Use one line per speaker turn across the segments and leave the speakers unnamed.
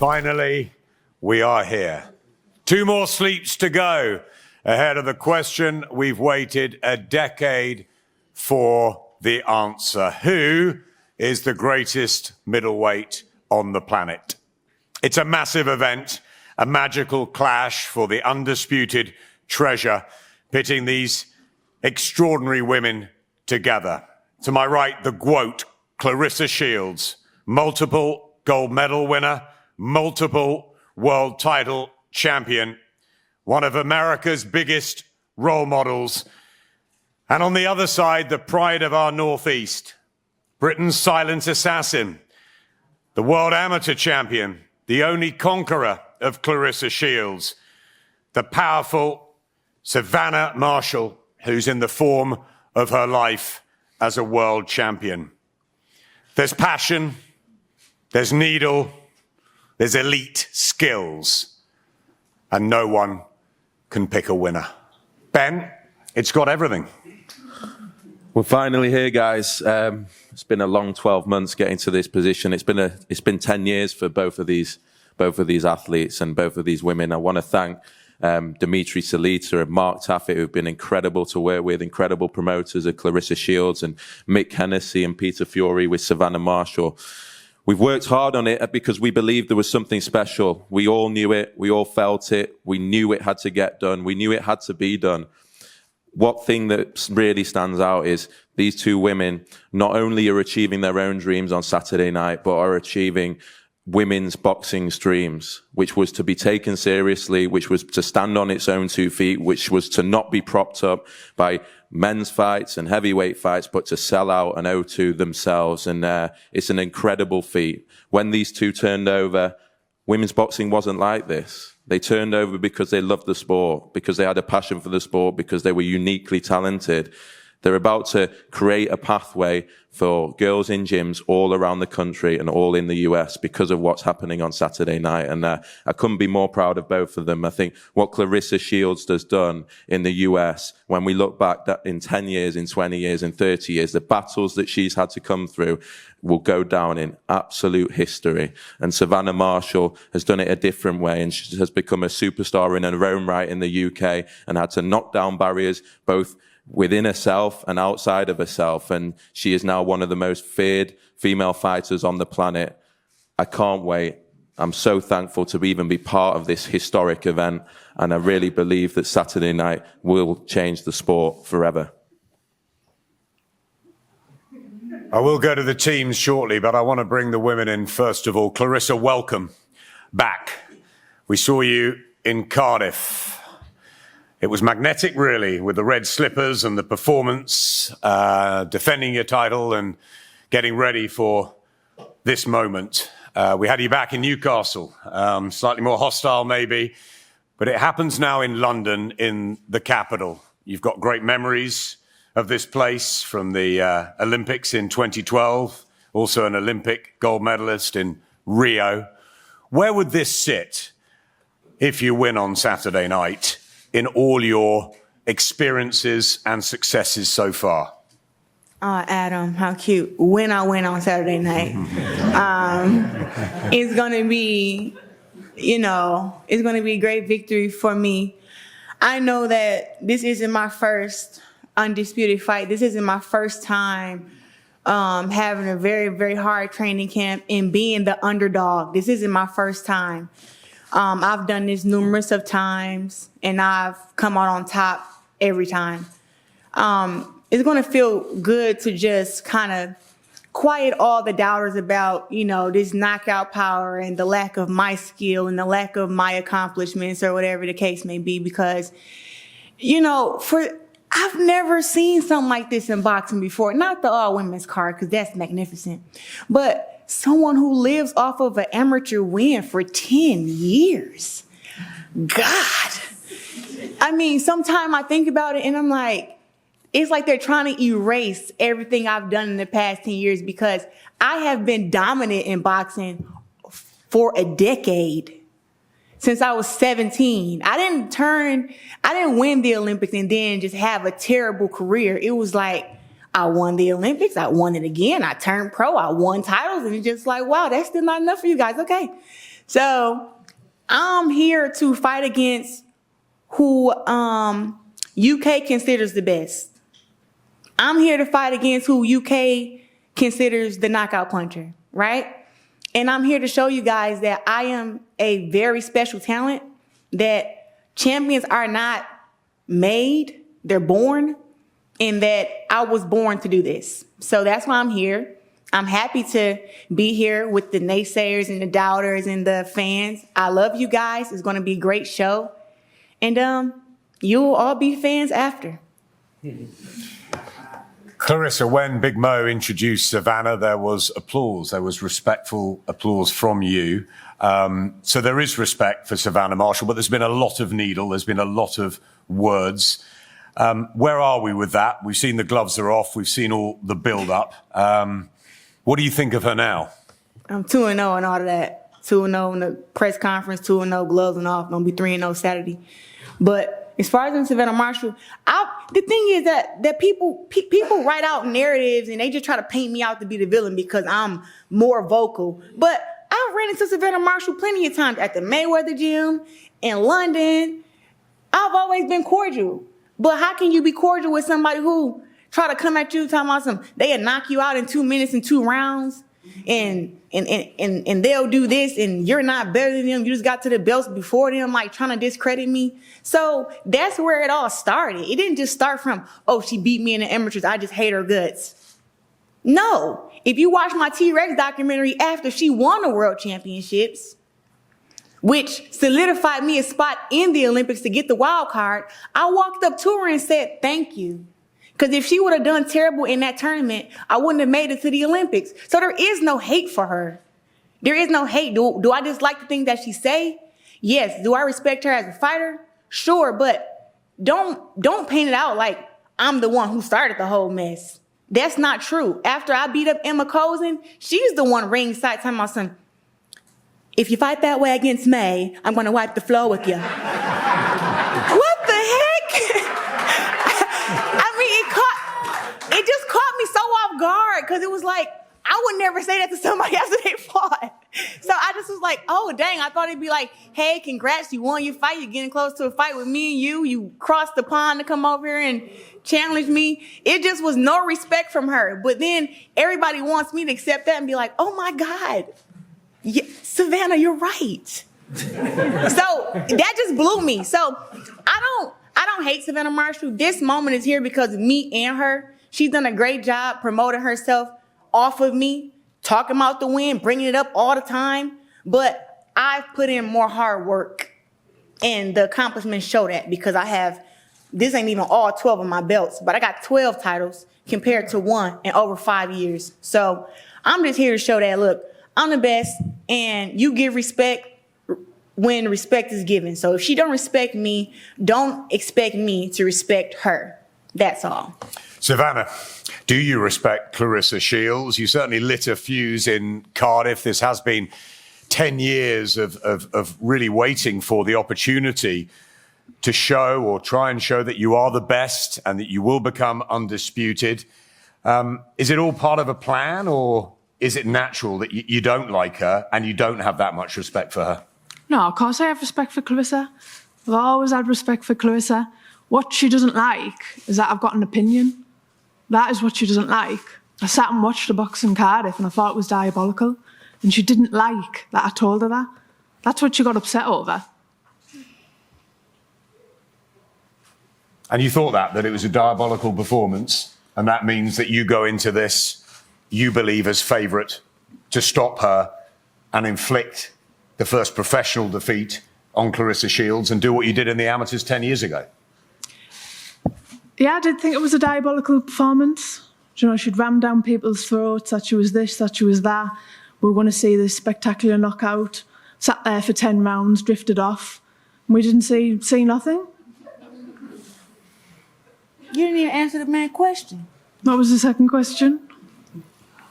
Finally, we are here. 2 more sleeps to go ahead of the question we've waited a decade for the answer. Who is the greatest middleweight on the planet? It's a massive event, a magical clash for the undisputed treasure, pitting these extraordinary women together. To my right, the GWOAT, Claressa Shields, multiple gold medal winner, multiple world title champion, one of America's biggest role models. And on the other side, the pride of our Northeast, Britain's silent assassin, the world amateur champion, the only conqueror of Claressa Shields, the powerful Savannah Marshall, who's in the form of her life as a world champion. There's passion, there's needle, there's elite skills, and no one can pick a winner. Ben, it's got everything.
We're finally here, guys. It's been a long 12 months getting to this position. It's been 10 years for both of these athletes and both of these women. I want to thank Dimitri Salita and Mark Taffet, who've been incredible to work with, incredible promoters of Claressa Shields, and Mick Hennessy and Peter Fiore with Savannah Marshall. We've worked hard on it because we believed there was something special. We all knew it. We all felt it. We knew it had to get done. We knew it had to be done. What thing that really stands out is these two women not only are achieving their own dreams on Saturday night, but are achieving women's boxing's dreams, which was to be taken seriously, which was to stand on its own 2 feet, which was to not be propped up by men's fights and heavyweight fights, but to sell out and owe to themselves. And it's an incredible feat. When these two turned over, women's boxing wasn't like this. They turned over because they loved the sport, because they had a passion for the sport, because they were uniquely talented. They're about to create a pathway for girls in gyms all around the country and all in the US because of what's happening on Saturday night. And I couldn't be more proud of both of them. I think what Claressa Shields has done in the US, when we look back in 10 years, in 20 years, in 30 years, the battles that she's had to come through will go down in absolute history. And Savannah Marshall has done it a different way, and she has become a superstar in her own right in the UK and had to knock down barriers both within herself and outside of herself. And she is now one of the most feared female fighters on the planet. I can't wait. I'm so thankful to even be part of this historic event. And I really believe that Saturday night will change the sport forever.
I will go to the teams shortly, but I want to bring the women in first of all. Claressa, welcome back. We saw you in Cardiff. It was magnetic, really, with the red slippers and the performance, defending your title and getting ready for this moment. We had you back in Newcastle, slightly more hostile maybe, but it happens now in London, in the capital. You've got great memories of this place from the Olympics in 2012, also an Olympic gold medalist in Rio. Where would this sit if you win on Saturday night in all your experiences and successes so far?
Adam, how cute. When I win on Saturday night. It's going to be, it's going to be a great victory for me. I know that this isn't my first undisputed fight. This isn't my first time having a very, very hard training camp and being the underdog. This isn't my first time. I've done this numerous of times, and I've come out on top every time. It's going to feel good to just kind of quiet all the doubters about, this knockout power and the lack of my skill and the lack of my accomplishments or whatever the case may be, because, I've never seen something like this in boxing before. Not the all-women's card, because that's magnificent, but someone who lives off of an amateur win for 10 years. God. I mean, sometimes I think about it and I'm like, it's like they're trying to erase everything I've done in the past 10 years, because I have been dominant in boxing for a decade. Since I was 17. I didn't win the Olympics and then just have a terrible career. It was like, I won the Olympics, I won it again, I turned pro, I won titles, and it's just like, wow, that's still not enough for you guys. Okay. So I'm here to fight against who UK considers the best. I'm here to fight against who UK considers the knockout puncher, right? And I'm here to show you guys that I am a very special talent, that champions are not made, they're born, and that I was born to do this. So that's why I'm here. I'm happy to be here with the naysayers and the doubters and the fans. I love you guys. It's going to be a great show. And you'll all be fans after.
Claressa, when Big Mo introduced Savannah, there was applause. There was respectful applause from you. So there is respect for Savannah Marshall, but there's been a lot of needle. There's been a lot of words. Where are we with that? We've seen the gloves are off. We've seen all the build-up. What do you think of her now? I'm
2-0 and all of that. 2-0 in the press conference, 2-0 gloves and off. Gonna be 3-0 Saturday. But as far as in Savannah Marshall, the thing is that people write out narratives and they just try to paint me out to be the villain because I'm more vocal. But I've ran into Savannah Marshall plenty of times at the Mayweather gym, in London. I've always been cordial. But how can you be cordial with somebody who try to come at you talking about they'll knock you out in 2 minutes and 2 rounds and they'll do this and you're not better than them. You just got to the belts before them, like trying to discredit me. So that's where it all started. It didn't just start from, oh, she beat me in the amateurs, I just hate her guts. No. If you watch my T-Rex documentary after she won the world championships, which solidified me a spot in the Olympics to get the wild card, I walked up to her and said, thank you. Because if she would have done terrible in that tournament, I wouldn't have made it to the Olympics. So there is no hate for her. There is no hate. Do I dislike the things that she say? Yes. Do I respect her as a fighter? Sure, but don't paint it out like I'm the one who started the whole mess. That's not true. After I beat up Emma Cozen, she's the one ringside telling my son, if you fight that way against May, I'm going to wipe the floor with you. What the heck? I mean, it just caught me so off guard because it was like, I would never say that to somebody after they fought. So I just was like, oh, dang, I thought it'd be like, hey, congrats, you won your fight. You're getting close to a fight with me and you. You crossed the pond to come over here and challenge me. It just was no respect from her. But then everybody wants me to accept that and be like, oh, my God. Yeah, Savannah, you're right. So that just blew me. So I don't hate Savannah Marshall. This moment is here because of me and her. She's done a great job promoting herself off of me, talking about the win, bringing it up all the time. But I've put in more hard work, and the accomplishments show that because this ain't even all 12 of my belts, but I got 12 titles compared to 1 in over 5 years. So I'm just here to show that, look, I'm the best, and you give respect when respect is given. So if she don't respect me, don't expect me to respect her. That's all.
Savannah, do you respect Claressa Shields? You certainly lit a fuse in Cardiff. This has been 10 years of really waiting for the opportunity to show or try and show that you are the best and that you will become undisputed. Is it all part of a plan, or is it natural that you don't like her and you don't have that much respect for her?
No, of course I have respect for Claressa. I've always had respect for Claressa. What she doesn't like is that I've got an opinion. That is what she doesn't like. I sat and watched the box in Cardiff and I thought it was diabolical. And she didn't like that I told her that. That's what she got upset over.
And you thought that it was a diabolical performance, and that means that you go into this, you believe, as favourite to stop her and inflict the first professional defeat on Claressa Shields and do what you did in the amateurs 10 years ago.
Yeah, I did think it was a diabolical performance. You know, she'd rammed down people's throats, that she was this, that she was that. We were going to see this spectacular knockout. Sat there for 10 rounds, drifted off. And we didn't see nothing.
You didn't even answer the main question.
What was the second question?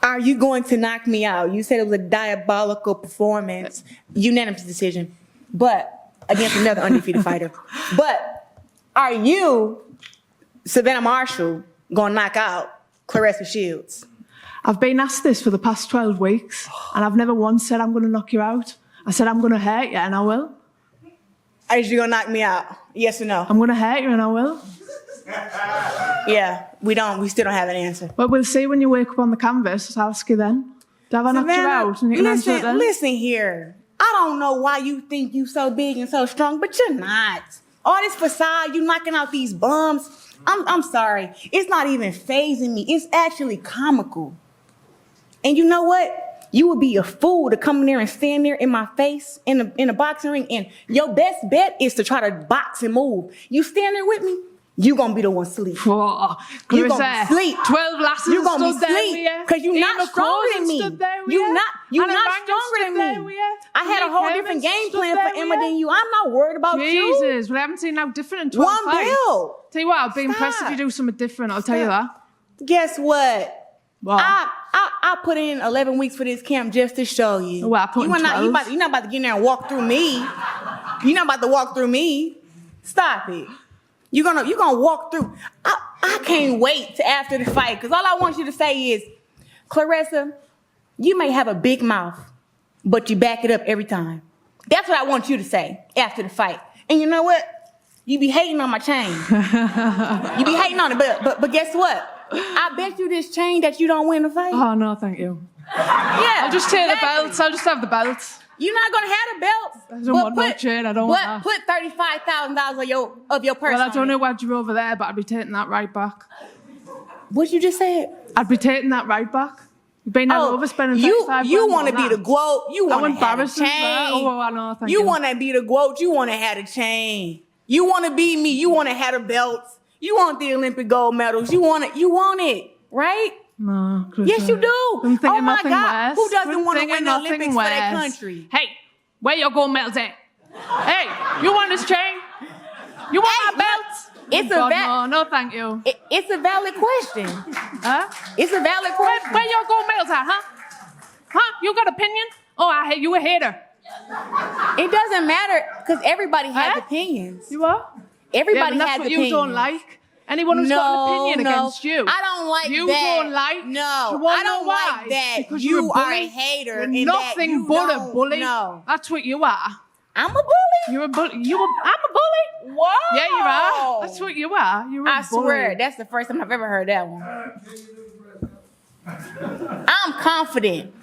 Are you going to knock me out? You said it was a diabolical performance, unanimous decision, but against another undefeated fighter. But are you, Savannah Marshall, going to knock out Claressa Shields?
I've been asked this for the past 12 weeks, and I've never once said I'm going to knock you out. I said, I'm going to hurt you, and I will.
Are you going to knock me out? Yes or no?
I'm going to hurt you, and I will.
Yeah, we still don't have an answer.
But we'll see when you wake up on the canvas. I'll ask you then. Have I knocked you out? And you can answer it then?
Listen here. I don't know why you think you so big and so strong, but you're not. All this facade, you knocking out these bums. I'm sorry. It's not even fazing me. It's actually comical. And you know what? You would be a fool to come in there and stand there in my face in a boxing ring, and your best bet is to try to box and move. You stand there with me, you gonna be the one sleep.
Oh,
You gonna sleep.
12 lasses
You gonna be
stood there with
sleep
you.
because you're
Ian
not stronger
McCausland
than me.
stood there with
You're
you.
not
Anna
stronger
Rankin
than
stood there
me.
with you.
I had a
Nick
whole
Herman
different game
stood
plan
there
for
with
Emma than you. I'm not worried about you.
Jesus, we haven't seen how different in 12
One
fights.
belt.
Tell you what, I'll be impressed if
Stop.
you do something different. I'll tell you that.
Guess what?
Well,
I put in 11 weeks for this camp just to show you.
Well, I put in 12.
You're not about to get in there and walk through me. You're not about to walk through me. Stop it. You're gonna walk through. I can't wait to after the fight, because all I want you to say is, Claressa, you may have a big mouth, but you back it up every time. That's what I want you to say after the fight. And you know what? You be hating on my chain. You be hating on it, but guess what? I bet you this chain that you don't win the fight.
oh, no, thank you.
Yeah.
I'll just tear
exactly.
the belts. I'll just have the belts.
You're not gonna have the belts.
I don't want no chain. I don't want that.
Put $35,000 of your purse.
Well, I don't
on
know
it.
what you're over there, but I'd be taking that right back.
What you just said?
I'd be taking that right back. You've been all over spending 35
you
grand
want to
on
be
that.
the GOAT. You
I
want to
want
have a
Barrison's
chain.
there. Oh, I know. Thank you.
You want to be the GOAT. You want to have a chain. You want to be me. You want to have the belts. You want the Olympic gold medals. You want it. You want it, right?
No, Chris,
Yes, you do.
I'm thinking
Oh my
nothing
God,
worse.
who doesn't want to
Thinking
win the
nothing
Olympics for their
worse.
country?
Hey, where your gold medals at? Hey, you want this chain? You want
Hey,
my belts?
it's
Oh,
a
God, no, thank you.
It's a valid question.
Huh?
It's a valid question.
Where your gold medals at, huh? Huh? You got opinion? Oh, I hate you a hater.
It doesn't matter because everybody has
Huh?
opinions.
You are?
Everybody
yeah,
has
that's what
opinions.
you don't like. Anyone who's got an opinion
No,
against you.
I don't like
you
that.
don't like.
No,
you wanna
I don't
know why?
like that.
Because
You
you're a
are
bully.
a hater
You're
and that
nothing
you
but a
don't
bully.
know.
That's what you are.
I'm a bully.
You're a bully. I'm a bully.
Whoa.
Yeah, you are. That's what you are. You're a
I
bully.
swear, that's the first time I've ever heard that one. I'm confident.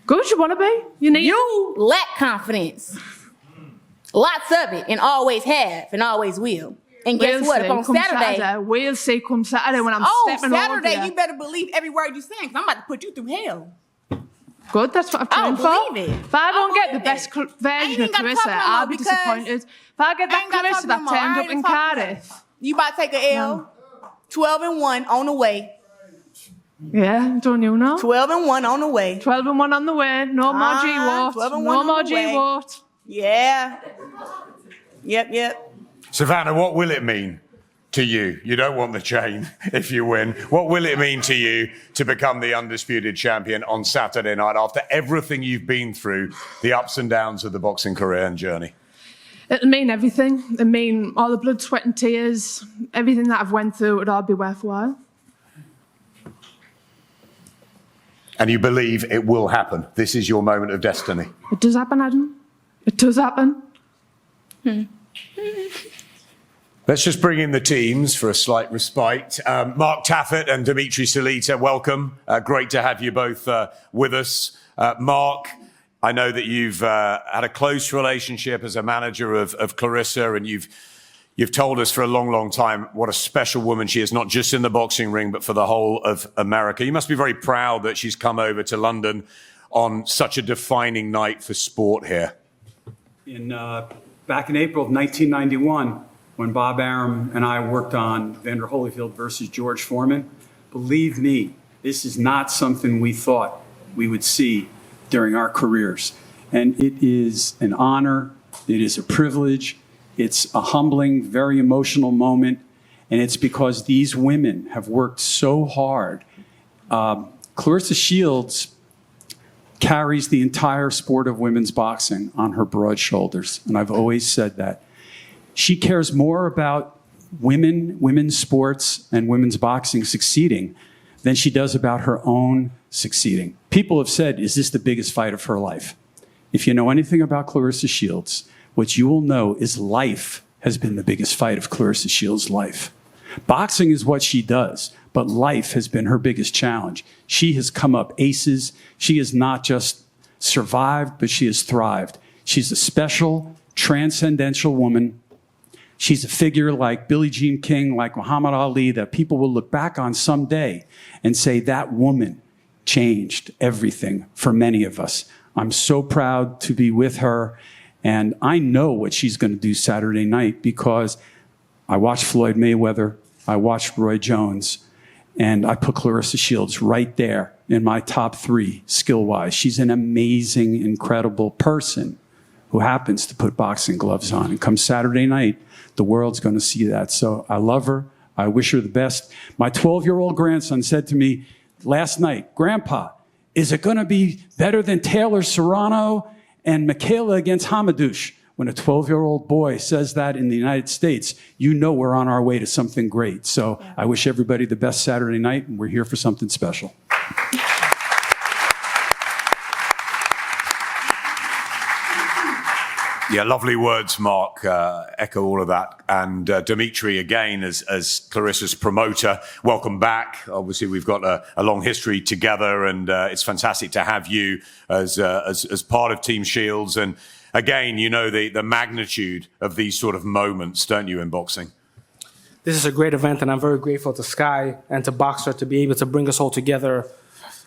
Good, you want to be? You need
You lack confidence. Lots of it, and always have, and always will. And guess
We'll
what?
see.
If on
Come
Saturday,
we'll see come Saturday when I'm stepping
Saturday,
over
you better believe every word you're saying, because I'm about to put you through hell.
Good, that's what I've
I
trained
don't
for.
believe it.
If I don't get the
believe
best
it. I
version
ain't
of
gotta
Claressa,
talk no more
I'll be
because
disappointed. If I get
I
that
ain't gotta
Claressa
talk no
that
more. I
turned
ain't
up in
talking about
Cardiff.
that. You about to take a L? 12-1 on the way.
Yeah, don't you know?
12-1 on the way.
12-1 on the way. No more G-Wart.
12-1
No
on
more
the way.
G-Wart.
Yeah. Yep.
Savannah, what will it mean to you? You don't want the chain if you win. What will it mean to you to become the undisputed champion on Saturday night after everything you've been through, the ups and downs of the boxing career and journey?
It'll mean everything. It'll mean all the blood, sweat and tears. Everything that I've went through, it'll all be worthwhile.
And you believe it will happen. This is your moment of destiny.
It does happen, Adam. It does happen.
Let's just bring in the teams for a slight respite. Mark Taffet and Dimitri Salita, welcome. Great to have you both with us. Mark, I know that you've had a close relationship as a manager of Claressa, and you've told us for a long, long time what a special woman she is, not just in the boxing ring, but for the whole of America. You must be very proud that she's come over to London on such a defining night for sport here.
Back in April of 1991, when Bob Arum and I worked on Vander Holyfield versus George Foreman, believe me, this is not something we thought we would see during our careers. And it is an honor, it is a privilege, it's a humbling, very emotional moment, and it's because these women have worked so hard. Claressa Shields carries the entire sport of women's boxing on her broad shoulders, and I've always said that. She cares more about women's sports and women's boxing succeeding than she does about her own succeeding. People have said, is this the biggest fight of her life? if you know anything about Claressa Shields, what you will know is life has been the biggest fight of Claressa Shields' life. Boxing is what she does, but life has been her biggest challenge. She has come up aces. She has not just survived, but she has thrived. She's a special, transcendental woman. She's a figure like Billie Jean King, like Muhammad Ali, that people will look back on someday and say, that woman changed everything for many of us. I'm so proud to be with her, and I know what she's going to do Saturday night because I watched Floyd Mayweather, I watched Roy Jones, and I put Claressa Shields right there in my top 3 skill-wise. She's an amazing, incredible person who happens to put boxing gloves on. And come Saturday night, the world's going to see that. So I love her. I wish her the best. My 12-year-old grandson said to me last night, Grandpa, is it going to be better than Taylor Serrano and Michaela against Hamadouche? When a 12-year-old boy says that in the United States, you know we're on our way to something great. So I wish everybody the best Saturday night, and we're here for something special.
Yeah, lovely words, Mark. Echo all of that. And Dimitri, again, as Claressa's promoter, welcome back. Obviously, we've got a long history together, and it's fantastic to have you as part of Team Shields. And again, you know the magnitude of these sort of moments, don't you, in boxing?
This is a great event, and I'm very grateful to Sky and to Boxer to be able to bring us all together.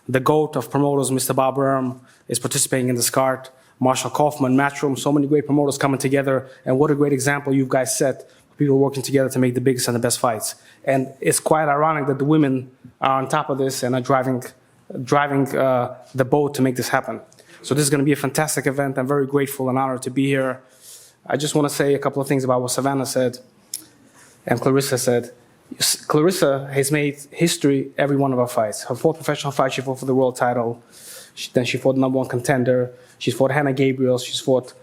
The GOAT of promoters, Mr. Bob Arum, is participating in this card. Marshall Kaufman, Matchroom, so many great promoters coming together. And what a great example you guys set. People working together to make the biggest and the best fights. And it's quite ironic that the women are on top of this and are driving the boat to make this happen. So this is going to be a fantastic event. I'm very grateful and honored to be here. I just want to say a couple of things about what Savannah said and Claressa said. Claressa has made history every one of her fights. Her 4th professional fight, she fought for the world title. Then she fought the #1 contender. She's fought Hannah Gabriel. She's fought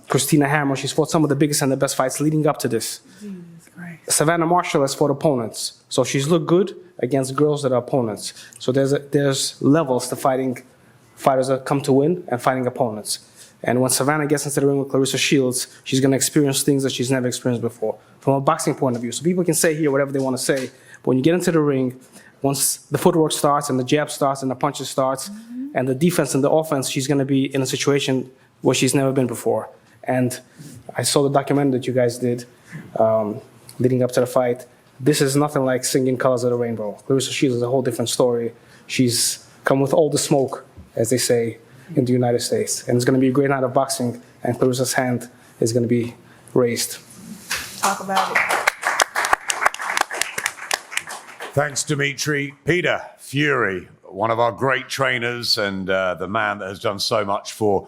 Christina Hammer. She's fought some of the biggest and the best fights leading up to this. Savannah Marshall has fought opponents. So she's looked good against girls that are opponents. So there's levels to fighting fighters that come to win and fighting opponents. And when Savannah gets into the ring with Claressa Shields, she's going to experience things that she's never experienced before from a boxing point of view. So people can say here whatever they want to say. But when you get into the ring, once the footwork starts and the jab starts and the punches starts, and the defense and the offense, she's going to be in a situation where she's never been before. And I saw the documentary that you guys did leading up to the fight. This is nothing like singing Colors of the Rainbow. Claressa Shields is a whole different story. She's come with all the smoke, as they say, in the United States. And it's going to be a great night of boxing, and Claressa's hand is going to be raised.
Talk about it.
Thanks, Dimitri. Peter Fury, one of our great trainers and the man that has done so much for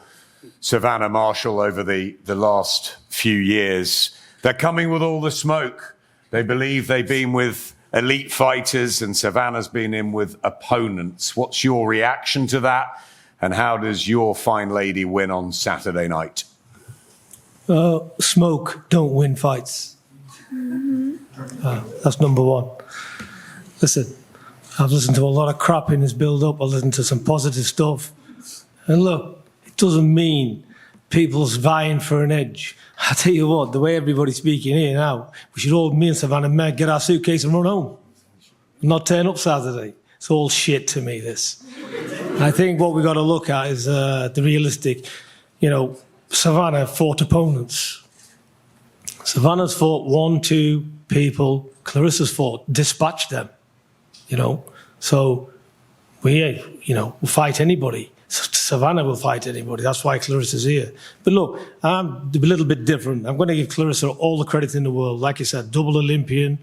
Savannah Marshall over the last few years. They're coming with all the smoke. They believe they've been with elite fighters and Savannah's been in with opponents. What's your reaction to that? And how does your fine lady win on Saturday night?
Smoke don't win fights. That's number one. Listen, I've listened to a lot of crap in this build-up. I've listened to some positive stuff. And look, it doesn't mean people's vying for an edge. I tell you what, the way everybody's speaking here now, we should all, me and Savannah, get our suitcase and run home. Not turn up Saturday. It's all shit to me, this. I think what we've got to look at is the realistic. You know, Savannah fought opponents. Savannah's fought 1, 2 people. Claressa's fought, dispatched them. You know, so we'll fight anybody. Savannah will fight anybody. That's why Claressa's here. But look, I'm a little bit different. I'm going to give Claressa all the credit in the world. Like I said, double Olympian,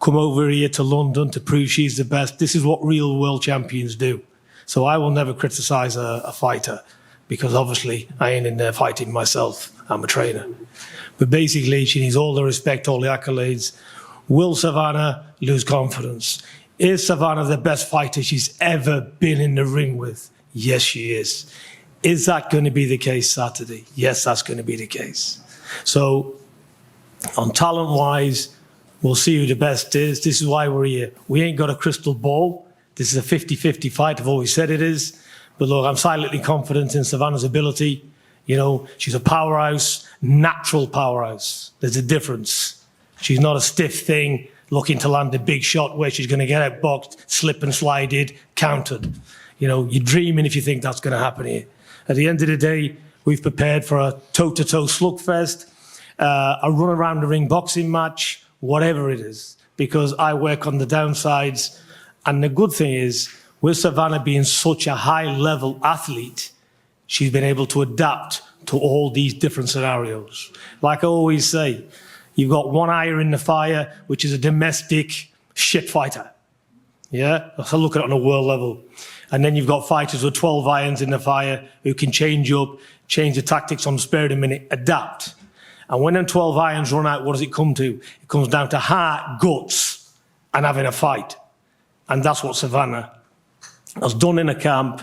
come over here to London to prove she's the best. This is what real world champions do. So I will never criticize a fighter because obviously I ain't in there fighting myself. I'm a trainer. But basically, she needs all the respect, all the accolades. Will Savannah lose confidence? Is Savannah the best fighter she's ever been in the ring with? Yes, she is. Is that going to be the case Saturday? Yes, that's going to be the case. So, on talent-wise, we'll see who the best is. This is why we're here. We ain't got a crystal ball. This is a 50-50 fight. I've always said it is. But look, I'm silently confident in Savannah's ability. You know, she's a powerhouse, natural powerhouse. There's a difference. She's not a stiff thing looking to land a big shot where she's going to get outboxed, slip and slided, countered. You know, you're dreaming if you think that's going to happen here. At the end of the day, we've prepared for a toe-to-toe slugfest, a run-around-the-ring boxing match, whatever it is, because I work on the downsides. And the good thing is, with Savannah being such a high-level athlete, she's been able to adapt to all these different scenarios. Like I always say, you've got one iron in the fire, which is a domestic shit fighter. Yeah, so look at it on a world level. And then you've got fighters with 12 irons in the fire who can change up, change the tactics on the spur of the minute, adapt. And when them 12 irons run out, what does it come to? It comes down to heart, guts, and having a fight. And that's what Savannah has done in a camp.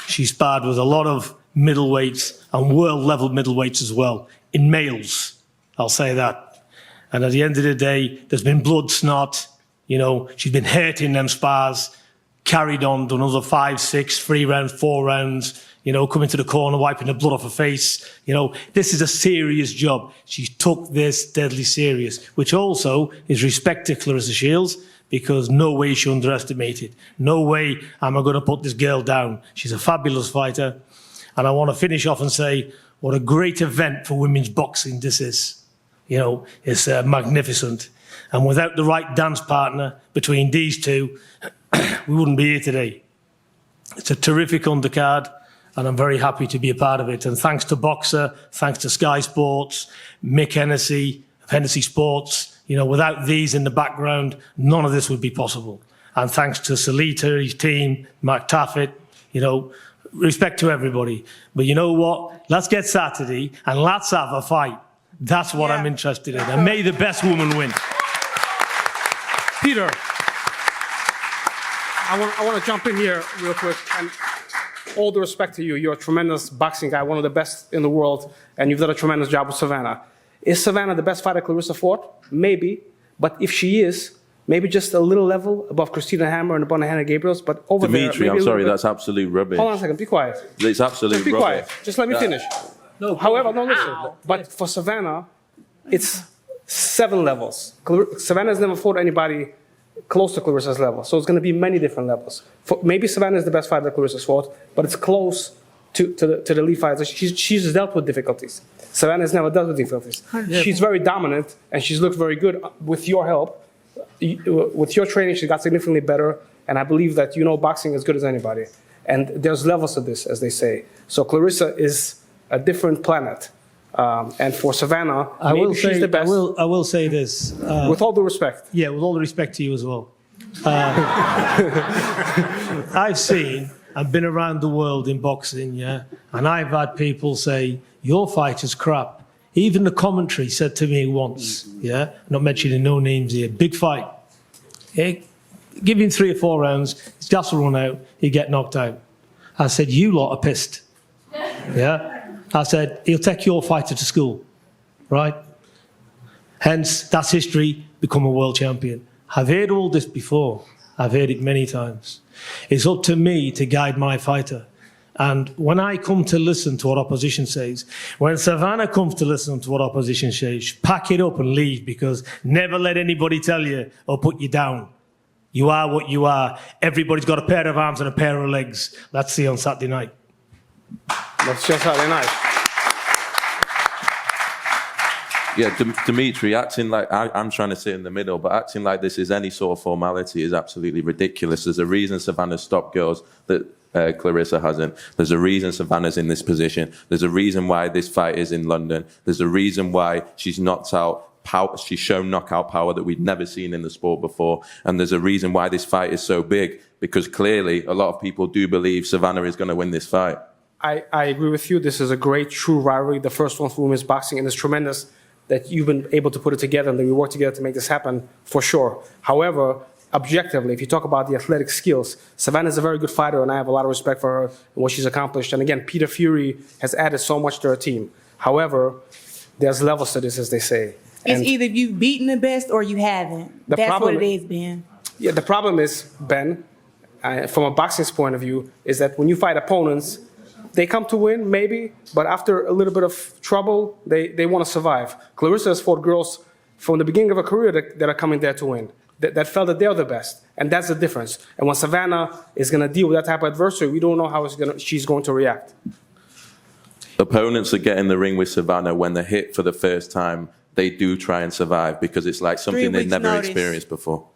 She sparred with a lot of middleweights and world-level middleweights as well, in males, I'll say that. And at the end of the day, there's been blood, snot, you know, she's been hurt in them spars, carried on, done another 5, 6, 3 rounds, 4 rounds, you know, coming to the corner, wiping the blood off her face. You know, this is a serious job. She took this deadly serious, which also is respect to Claressa Shields, because no way she underestimated. No way am I going to put this girl down. She's a fabulous fighter. And I want to finish off and say what a great event for women's boxing this is. You know, it's magnificent. And without the right dance partner between these two, we wouldn't be here today. It's a terrific undercard, and I'm very happy to be a part of it. And thanks to Boxer, thanks to Sky Sports, Mick Hennessy, of Hennessy Sports. You know, without these in the background, none of this would be possible. And thanks to Salita, his team, Mark Taffet, you know, respect to everybody. But you know what? Let's get Saturday and let's have a fight. That's what I'm interested in. And may the best woman win.
Peter, I want to jump in here real quick. And all the respect to you, you're a tremendous boxing guy, one of the best in the world, and you've done a tremendous job with Savannah. Is Savannah the best fighter Claressa fought? Maybe. But if she is, maybe just a little level above Christina Hammer and above Hannah Gabriels, but over
Dimitri,
there...
I'm sorry, that's absolute rubbish.
Hold on a second, be quiet.
It's absolute
Just be
rubbish.
quiet. Just let me finish.
No,
however, no, listen. But for Savannah, it's 7 levels. Savannah's never fought anybody close to Claressa's level, so it's going to be many different levels. Maybe Savannah is the best fighter that Claressa's fought, but it's close to the elite fighters. She's dealt with difficulties. Savannah has never dealt with difficulties. She's very dominant, and she's looked very good with your help. With your training, she got significantly better, and I believe that you know boxing as good as anybody. And there's levels to this, as they say. So Claressa is a different planet. And for Savannah, maybe she's the best.
I will say this.
With all due respect.
Yeah, with all the respect to you as well. I've seen and been around the world in boxing, yeah, and I've had people say, your fight is crap. Even the commentary said to me once, yeah, not mentioning no names here, big fight. Yeah, give him 3 or 4 rounds, his gas will run out, he'll get knocked out. I said, you lot are pissed. Yeah. I said, he'll take your fighter to school, right? Hence, that's history, become a world champion. I've heard all this before. I've heard it many times. It's up to me to guide my fighter. And when I come to listen to what opposition says, when Savannah comes to listen to what opposition says, pack it up and leave, because never let anybody tell you or put you down. You are what you are. Everybody's got a pair of arms and a pair of legs. Let's see on Saturday night.
Let's see on Saturday night.
Yeah, Dimitri, acting like I'm trying to sit in the middle, but acting like this is any sort of formality is absolutely ridiculous. There's a reason Savannah stopped girls that Claressa hasn't. There's a reason Savannah's in this position. There's a reason why this fight is in London. There's a reason why she's knocked out power. She's shown knockout power that we've never seen in the sport before. And there's a reason why this fight is so big, because clearly a lot of people do believe Savannah is going to win this fight.
I agree with you. This is a great, true rivalry, the first one for women's boxing, and it's tremendous that you've been able to put it together and that we work together to make this happen, for sure. However, objectively, if you talk about the athletic skills, Savannah is a very good fighter, and I have a lot of respect for her and what she's accomplished. And again, Peter Fury has added so much to her team. However, there's levels to this, as they say.
It's either you've beaten the best or you haven't. That's what it is, Ben.
Yeah, the problem is, Ben, from a boxing's point of view, is that when you fight opponents They come to win, maybe, but after a little bit of trouble, they want to survive. Claressa has fought girls from the beginning of her career that are coming there to win, that felt that they're the best, and that's the difference. And when Savannah is going to deal with that type of adversary, we don't know how she's going to react.
Opponents that get in the ring with Savannah when they're hit for the first time, they do try and survive because it's like something they've never experienced before.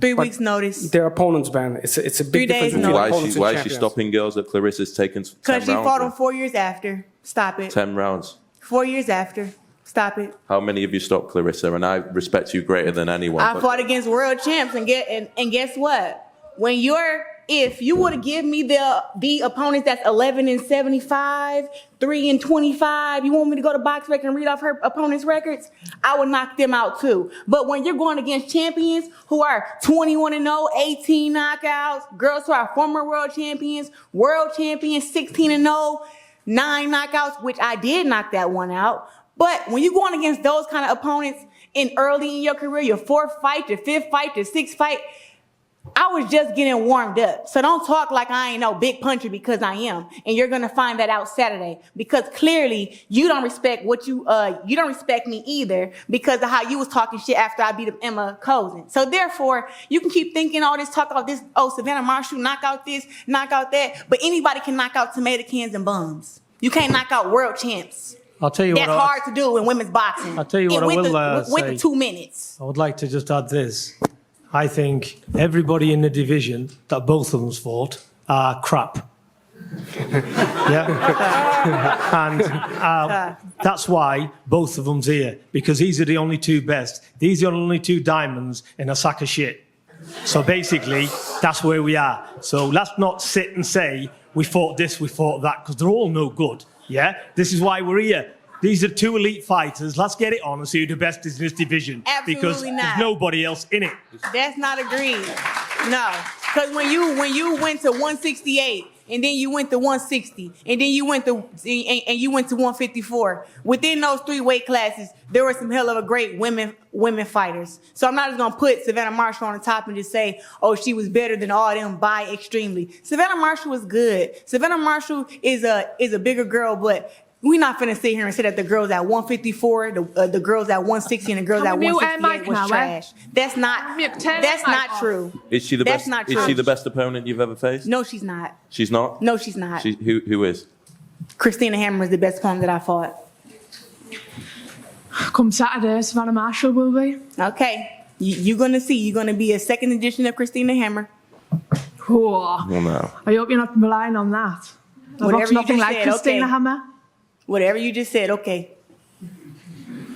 3 weeks notice.
Their opponents, Ben. It's a
3
big
days
difference.
notice.
Why is she stopping girls that Clarissa's taken 10 rounds?
Because she fought them
with?
4 years after. Stop it.
10 rounds.
4 years after. Stop it.
How many of you stopped Claressa? And I respect you greater than anyone.
I fought against world champs and guess what? If you would have given me the opponents that's 11-75, 3-25, you want me to go to BoxRec and read off her opponents' records? I would knock them out too. But when you're going against champions who are 21-0, 18 knockouts, girls who are former world champions, 16-0, 9 knockouts, which I did knock that one out. But when you're going against those kind of opponents early in your career, your 4th fight, your 5th fight, your 6th fight, I was just getting warmed up. So don't talk like I ain't no big puncher, because I am. And you're going to find that out Saturday, because clearly you don't respect you don't respect me either, because of how you was talking shit after I beat up Emma Cozen. So therefore, you can keep thinking all this talk about this, Savannah Marshall, knock out this, knock out that. But anybody can knock out tomato cans and bums. You can't knock out world champs.
I'll tell you
That's hard to do in women's boxing.
I'll tell you what I will
Went
say.
the 2 minutes.
I would like to just add this. I think everybody in the division that both of them fought are crap. Yeah? And that's why both of them's here, because these are the only 2 best. These are the only 2 diamonds in a sack of shit. So basically, that's where we are. So let's not sit and say, we fought this, we fought that, because they're all no good. Yeah? This is why we're here. These are 2 elite fighters. Let's get it on and see who the best is in this division.
Absolutely
because
not.
There's nobody else in it.
That's not agreed. No. Because when you went to 168, and then you went to 160, and then you went to 154. Within those 3 weight classes, there were some hell of a great women fighters. So I'm not just gonna put Savannah Marshall on the top and just say, oh, she was better than all of them by extremely. Savannah Marshall was good. Savannah Marshall is a bigger girl, but we're not finna sit here and say that the girls at 154, the girls at 160, and the girls at 168 was trash. That's not true.
Is she the best? Is she the best opponent you've ever faced?
No, she's not.
She's not?
No, she's not.
Who is?
Christina Hammer is the best opponent that I fought.
Come Saturday, Savannah Marshall will be.
Okay. You're going to see. You're going to be a 2nd edition of Christina Hammer.
Oh,
Well, no.
I hope you're not relying on that. I've
Whatever
watched
you
nothing
just
like
said,
Christina
okay.
Hammer.
Whatever you just said, okay.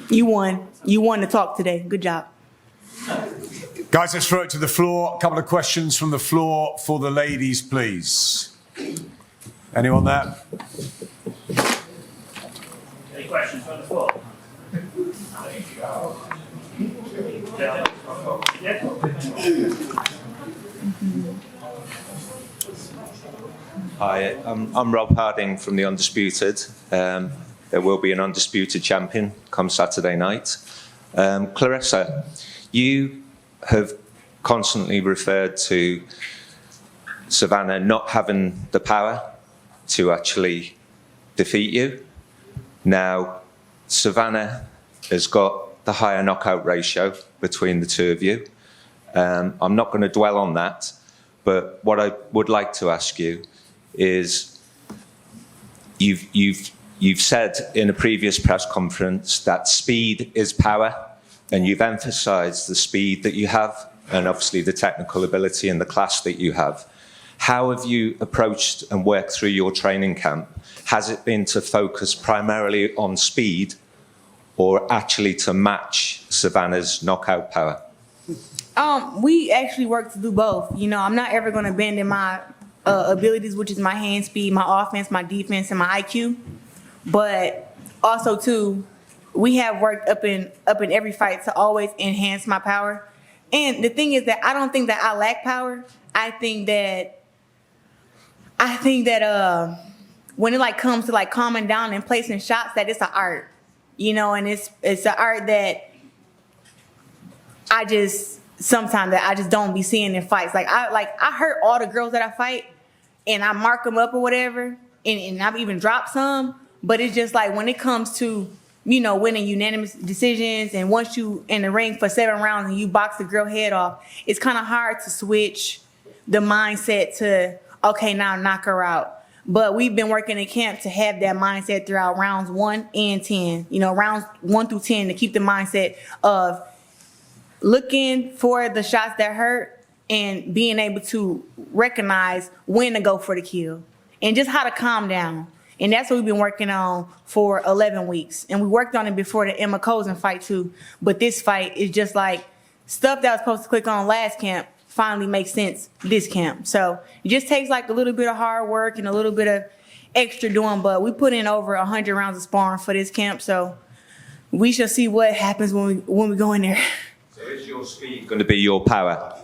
You won. You won the talk today. Good job.
Guys, let's throw it to the floor. A couple of questions from the floor for the ladies, please. Anyone there?
Any questions from the floor?
Hi, I'm Rob Harding from The Undisputed. There will be an undisputed champion come Saturday night. Claressa, you have constantly referred to Savannah not having the power to actually defeat you. Now, Savannah has got the higher knockout ratio between the 2 of you. I'm not going to dwell on that, but what I would like to ask you is you've said in a previous press conference that speed is power, and you've emphasized the speed that you have and obviously the technical ability and the class that you have. How have you approached and worked through your training camp? Has it been to focus primarily on speed or actually to match Savannah's knockout power?
We actually work to do both. You know, I'm not ever going to bend in my abilities, which is my hand speed, my offense, my defense, and my IQ. But also, too, we have worked up in every fight to always enhance my power. And the thing is that I don't think that I lack power. I think that when it comes to calming down and placing shots, that it's an art, you know, and it's an art that sometimes I just don't be seeing in fights. I hurt all the girls that I fight, and I mark them up or whatever. and I've even dropped some, but it's just like when it comes to, you know, winning unanimous decisions, and once you in the ring for 7 rounds and you box the girl head off, it's kind of hard to switch the mindset to, okay, now knock her out. But we've been working in camp to have that mindset throughout rounds 1 and 10, you know, rounds 1 through 10, to keep the mindset of looking for the shots that hurt and being able to recognize when to go for the kill and just how to calm down. And that's what we've been working on for 11 weeks. And we worked on it before the Emma Cozen fight too. But this fight is just like stuff that was supposed to click on last camp finally makes sense this camp. So it just takes like a little bit of hard work and a little bit of extra doing. But we put in over 100 rounds of sparring for this camp. So we shall see what happens when we go in there.
So is your speed going to be your power?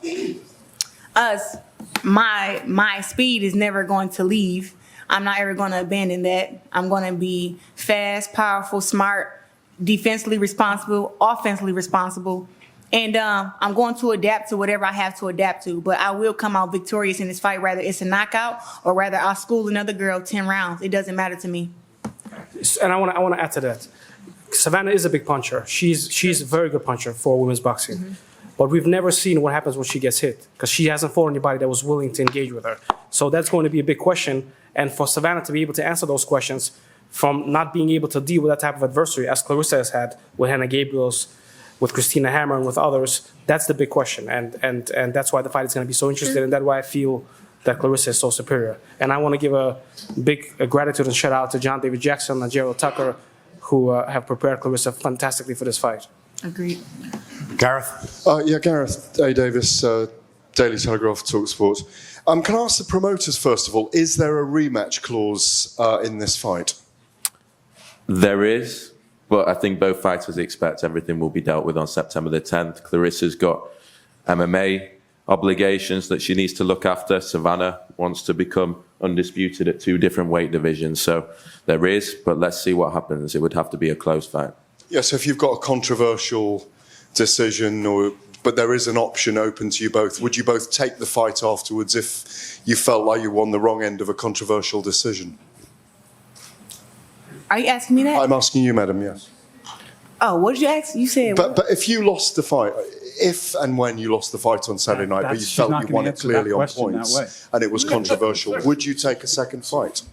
My speed is never going to leave. I'm not ever going to abandon that. I'm going to be fast, powerful, smart, defensively responsible, offensively responsible. And I'm going to adapt to whatever I have to adapt to. But I will come out victorious in this fight, whether it's a knockout or whether I'll school another girl 10 rounds. It doesn't matter to me.
And I want to add to that. Savannah is a big puncher. She's a very good puncher for women's boxing. Mm-hmm. But we've never seen what happens when she gets hit, because she hasn't fought anybody that was willing to engage with her. So that's going to be a big question. And for Savannah to be able to answer those questions from not being able to deal with that type of adversary, as Claressa has had with Hannah Gabriels, with Christina Hammer, and with others, that's the big question. And that's why the fight is going to be so interesting. And that's why I feel that Claressa is so superior. And I want to give a big gratitude and shout out to John David Jackson and Gerald Tucker, who have prepared Claressa fantastically for this fight.
Agreed.
Gareth?
Gareth A. Davis, Daily Telegraph, TalkSport. Can I ask the promoters, first of all, is there a rematch clause in this fight?
There is, but I think both fighters expect everything will be dealt with on September the 10th. Clarissa's got MMA obligations that she needs to look after. Savannah wants to become undisputed at 2 different weight divisions. So there is, but let's see what happens. It would have to be a close fight.
Yes, if you've got a controversial decision, but there is an option open to you both, would you both take the fight afterwards if you felt like you won the wrong end of a controversial decision?
Are you asking me that?
I'm asking you, madam, yes.
Oh, what did you ask? You said...
But if you lost the fight, if and when you lost the fight on Saturday night, but you felt you won it clearly on points and it was controversial, would you take a second fight?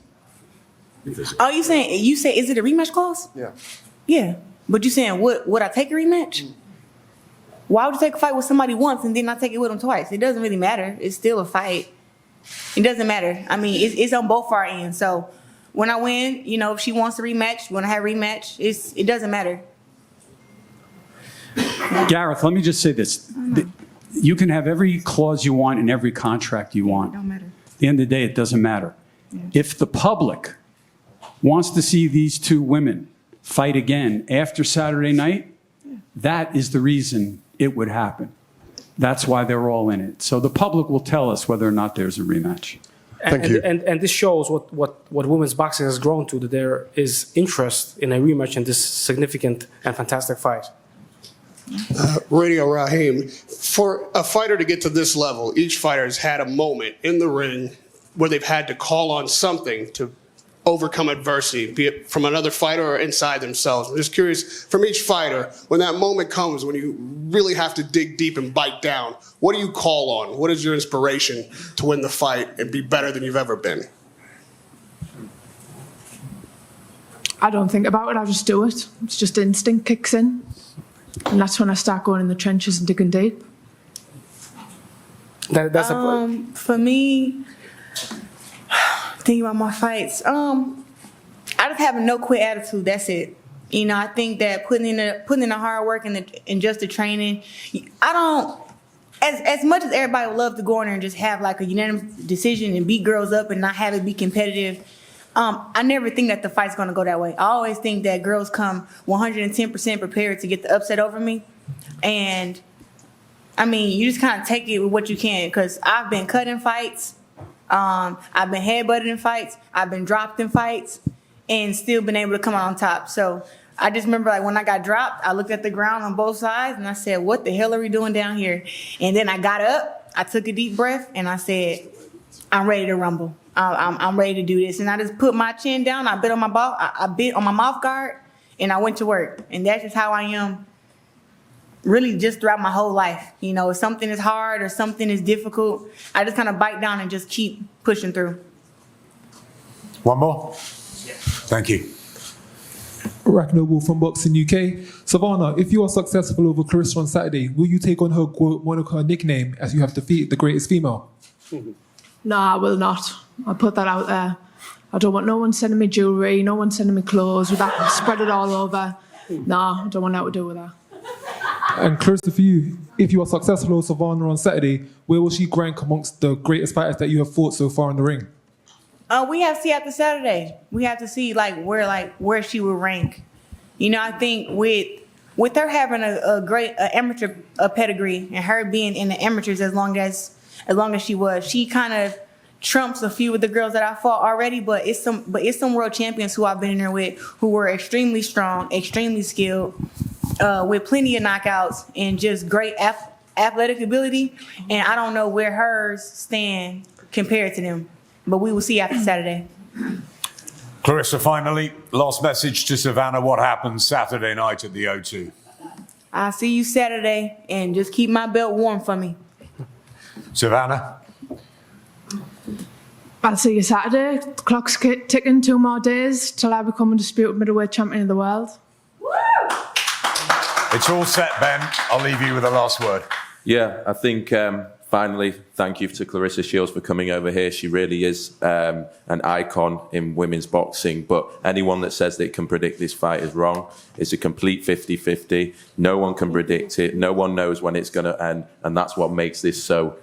Oh, you say, is it a rematch clause?
Yeah.
Yeah. But you saying, would I take a rematch? Why would you take a fight with somebody once and then not take it with them twice? It doesn't really matter. It's still a fight. It doesn't matter. I mean, it's on both our ends. So when I win, you know, if she wants a rematch, when I have a rematch, it doesn't matter.
Gareth, let me just say this. You can have every clause you want in every contract you want.
It don't matter.
At the end of the day, it doesn't matter. Yeah. If the public wants to see these 2 women fight again after Saturday night, that is the reason it would happen. That's why they're all in it. So the public will tell us whether or not there's a rematch.
Thank you.
And this shows what women's boxing has grown to, that there is interest in a rematch in this significant and fantastic fight.
Radio Raheem, for a fighter to get to this level, each fighter has had a moment in the ring where they've had to call on something to overcome adversity, be it from another fighter or inside themselves. I'm just curious, from each fighter, when that moment comes, when you really have to dig deep and bite down, what do you call on? What is your inspiration to win the fight and be better than you've ever been?
I don't think about it, I just do it. It's just instinct kicks in. And that's when I start going in the trenches and digging deep.
For me, thinking about my fights, I just have a no quit attitude. That's it. You know, I think that putting in the hard work and just the training, I don't. As much as everybody would love to go in there and just have like a unanimous decision and beat girls up and not have it be competitive, I never think that the fight's gonna go that way. I always think that girls come 110% prepared to get the upset over me, and I mean, you just kind of take it with what you can, because I've been cut in fights. I've been headbutted in fights. I've been dropped in fights and still been able to come out on top. So I just remember, like, when I got dropped, I looked at the ground on both sides and I said, what the hell are we doing down here? And then I got up, I took a deep breath, and I said, I'm ready to rumble. I'm ready to do this. And I just put my chin down. I bit on my mouth guard, and I went to work. And that's just how I am. Really, just throughout my whole life. You know, if something is hard or something is difficult, I just kind of bite down and just keep pushing through.
One more? Thank you.
Rack Noble from Boxing UK. Savannah, if you are successful over Claressa on Saturday, will you take on her one of her nickname as you have defeated the greatest female?
No, I will not. I'll put that out there. I don't want no one sending me jewellery, no one sending me clothes with that spread it all over. No, I don't want that to do with that.
And Claressa, for you, if you are successful over Savannah on Saturday, where will she rank amongst the greatest fighters that you have fought so far in the ring?
We have to see after Saturday. We have to see where she will rank. You know, I think with her having a great amateur pedigree and her being in the amateurs as long as she was, she kind of trumps a few of the girls that I fought already. But it's some world champions who I've been in there with who were extremely strong, extremely skilled, with plenty of knockouts and just great athletic ability. And I don't know where hers stand compared to them. But we will see after Saturday.
Claressa, finally, last message to Savannah. What happens Saturday night at the O2?
I'll see you Saturday, and just keep my belt warm for me.
Savannah?
I'll see you Saturday. The clock's ticking 2 more days till I become undisputed middleweight champion of the world.
It's all set, Ben. I'll leave you with the last word.
Yeah, I think finally, thank you to Claressa Shields for coming over here. She really is an icon in women's boxing, but anyone that says they can predict this fight is wrong. It's a complete 50-50. No one can predict it. No one knows when it's going to end, and that's what makes this so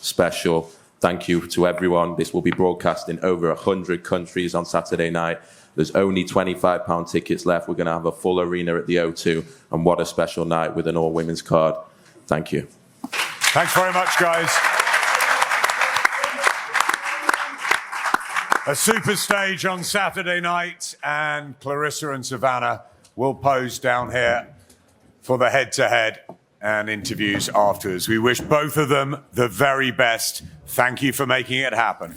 special. Thank you to everyone. This will be broadcast in over 100 countries on Saturday night. There's only £25 tickets left. We're going to have a full arena at the O2, and what a special night with an all-women's card. Thank you.
Thanks very much, guys. A super stage on Saturday night, and Claressa and Savannah will pose down here for the head-to-head and interviews afterwards. We wish both of them the very best. Thank you for making it happen.